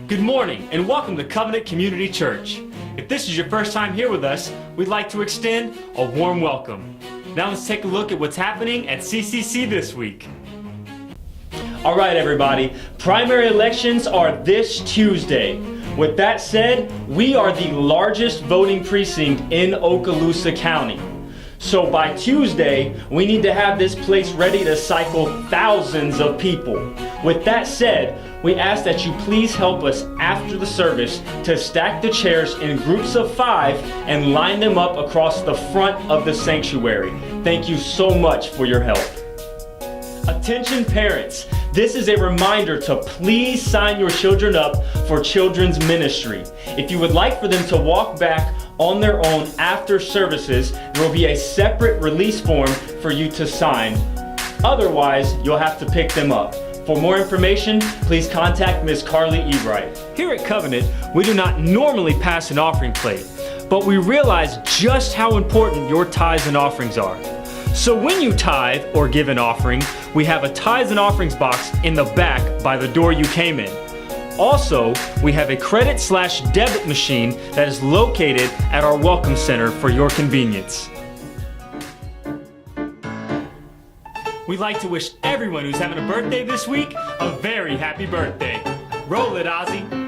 Good morning and welcome to Covenant Community Church. If this is your first time here with us, we'd like to extend a warm welcome. Now let's take a look at what's happening at CCC this week. All right, everybody, primary elections are this Tuesday. With that said, we are the largest voting precinct in Okaloosa County. So by Tuesday, we need to have this place ready to cycle thousands of people. With that said, we ask that you please help us after the service to stack the chairs in groups of 5 and line them up across the front of the sanctuary. Thank you so much for your help. Attention parents, this is a reminder to please sign your children up for children's ministry. If you would like for them to walk back on their own after services, there will be a separate release form for you to sign. Otherwise, you'll have to pick them up. For more information, please contact Ms. Carly Ebright. Here at Covenant, we do not normally pass an offering plate, but we realize just how important your tithes and offerings are. So when you tithe or give an offering, we have a tithes and offerings box in the back by the door you came in. Also, we have a credit/debit machine that is located at our Welcome Center for your convenience. We'd like to wish everyone who's having a birthday this week a very happy birthday. Roll it, Ozzy.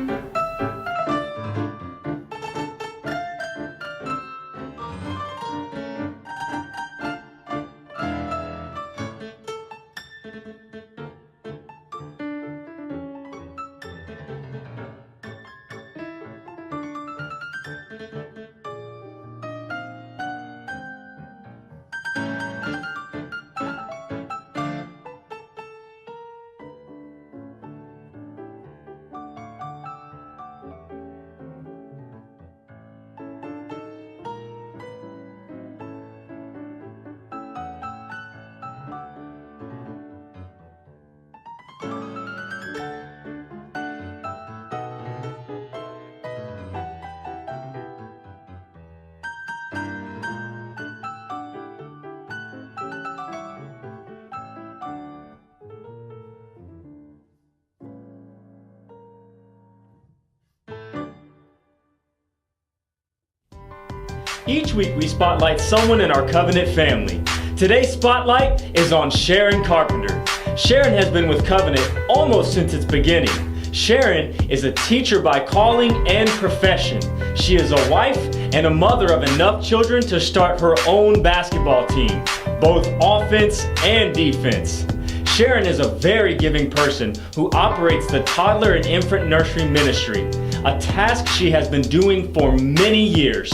Each week we spotlight someone in our Covenant family. Today's spotlight is on Sharon Carpenter. Sharon has been with Covenant almost since its beginning. Sharon is a teacher by calling and profession. She is a wife and a mother of enough children to start her own basketball team, both offense and defense. Sharon is a very giving person who operates the toddler and infant nursery ministry, a task she has been doing for many years.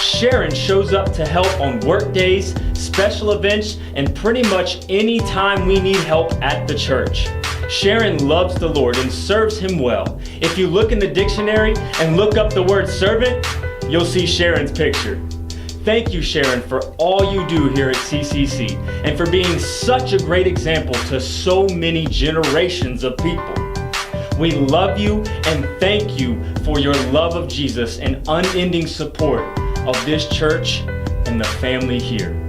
Sharon shows up to help on work days, special events, and pretty much any time we need help at the church. Sharon loves the Lord and serves Him well. If you look in the dictionary and look up the word servant, you'll see Sharon's picture. Thank you, Sharon, for all you do here at CCC and for being such a great example to so many generations of people. We love you and thank you for your love of Jesus and unending support of this church and the family here.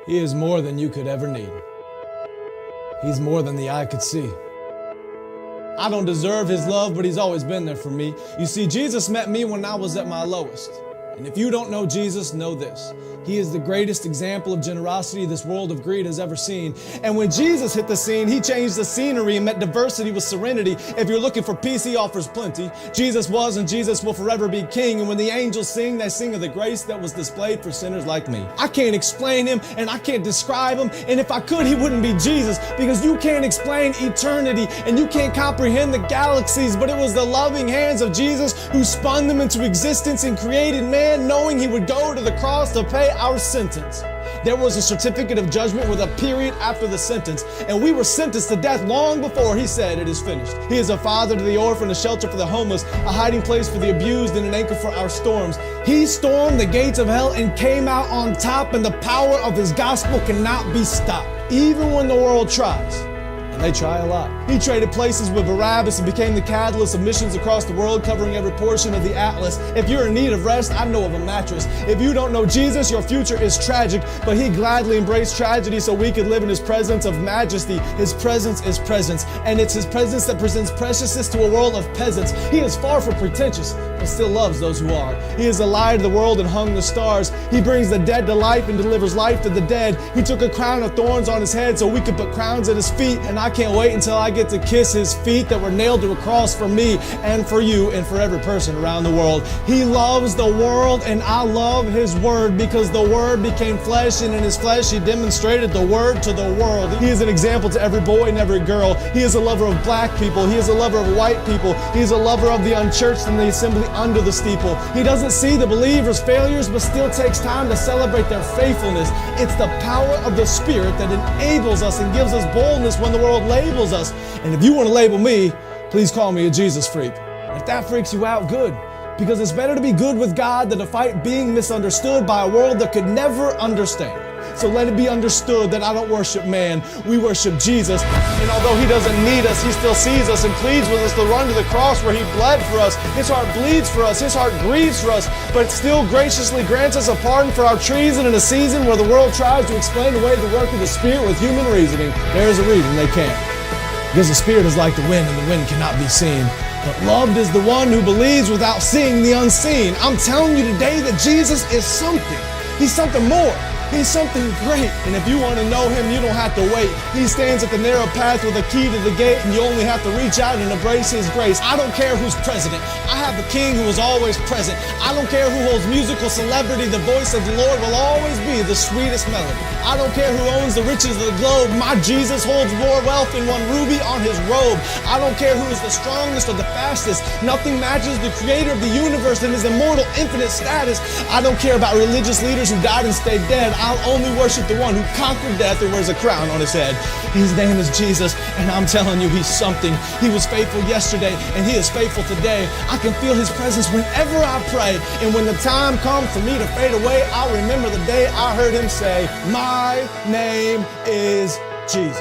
He is more than you could ever need. He's more than the eye could see. I don't deserve His love, but He's always been there for me. You see, Jesus met me when I was at my lowest, And if you don't know Jesus, know this. He is the greatest example of generosity this world of greed has ever seen. And when Jesus hit the scene, he changed the scenery and met diversity with serenity. If you're looking for peace, he offers plenty. Jesus was and Jesus will forever be king. And when the angels sing, they sing of the grace that was displayed for sinners like me. I can't explain him and I can't describe him. And if I could, he wouldn't be Jesus, because you can't explain eternity and you can't comprehend the galaxies. But it was the loving hands of Jesus who spun them into existence and created man, knowing he would go to the cross to pay our sentence. There was a certificate of judgment with a period after the sentence, and we were sentenced to death long before he said it is finished. He is a father to the orphan, a shelter for the homeless, a hiding place for the abused, and an anchor for our storms. He stormed the gates of hell and came out on top, and the power of his gospel cannot be stopped, even when the world tries. They try a lot. He traded places with Barabbas and became the catalyst of missions across the world, covering every portion of the atlas. If you're in need of rest, I know of a mattress. If you don't know Jesus, your future is tragic, but he gladly embraced tragedy so we could live in his presence of majesty. His presence is presence, and it's his presence that presents preciousness to a world of peasants. He is far from pretentious, but still loves those who are. He is the light of the world and hung the stars. He brings the dead to life and delivers life to the dead. He took a crown of thorns on his head so we could put crowns at his feet, and I can't wait until I get to kiss his feet that were nailed to a cross for me and for you and for every person around the world. He loves the world, and I love his word, because the word became flesh, and in his flesh he demonstrated the word to the world. He is an example to every boy and every girl. He is a lover of black people. He is a lover of white people. He is a lover of the unchurched and the assembly under the steeple. He doesn't see the believers' failures, but still takes time to celebrate their faithfulness. It's the power of the Spirit that enables us and gives us boldness when the world labels us. And if you want to label me, please call me a Jesus freak. If that freaks you out, good. Because it's better to be good with God than to fight being misunderstood by a world that could never understand. So let it be understood that I don't worship man, we worship Jesus. And although he doesn't need us, he still sees us and pleads with us to run to the cross where he bled for us. His heart bleeds for us, his heart grieves for us, but still graciously grants us a pardon for our treason in a season where the world tries to explain away the work of the Spirit with human reasoning. There is a reason they can't. Because the Spirit is like the wind, and the wind cannot be seen. But loved is the one who believes without seeing the unseen. I'm telling you today that Jesus is something. He's something more. He's something great. And if you want to know him, you don't have to wait. He stands at the narrow path with a key to the gate, and you only have to reach out and embrace his grace. I don't care who's president. I have a king who is always present. I don't care who holds musical celebrity. The voice of the Lord will always be the sweetest melody. I don't care who owns the riches of the globe. My Jesus holds more wealth than one ruby on his robe. I don't care who is the strongest or the fastest. Nothing matches the creator of the universe and his immortal, infinite status. I don't care about religious leaders who died and stayed dead. I'll only worship the one who conquered death and wears a crown on his head. His name is Jesus, and I'm telling you, he's something. He was faithful yesterday, and he is faithful today. I can feel his presence whenever I pray, and when the time comes for me to fade away, I'll remember the day I heard him say, "My name is Jesus."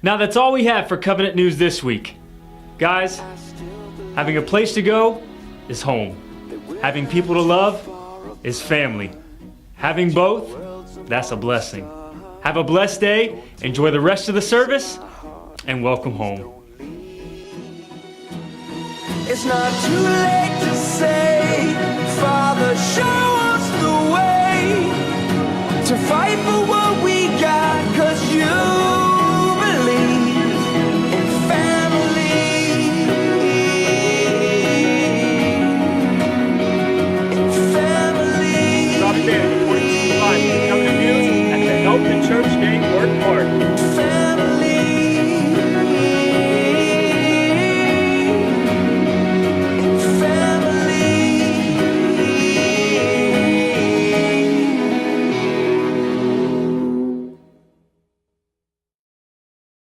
Now that's all we have for Covenant News this week. Guys, having a place to go is home. Having people to love is family. Having both, that's a blessing. Have a blessed day, enjoy the rest of the service, and welcome home. It's not too late to say, Father, show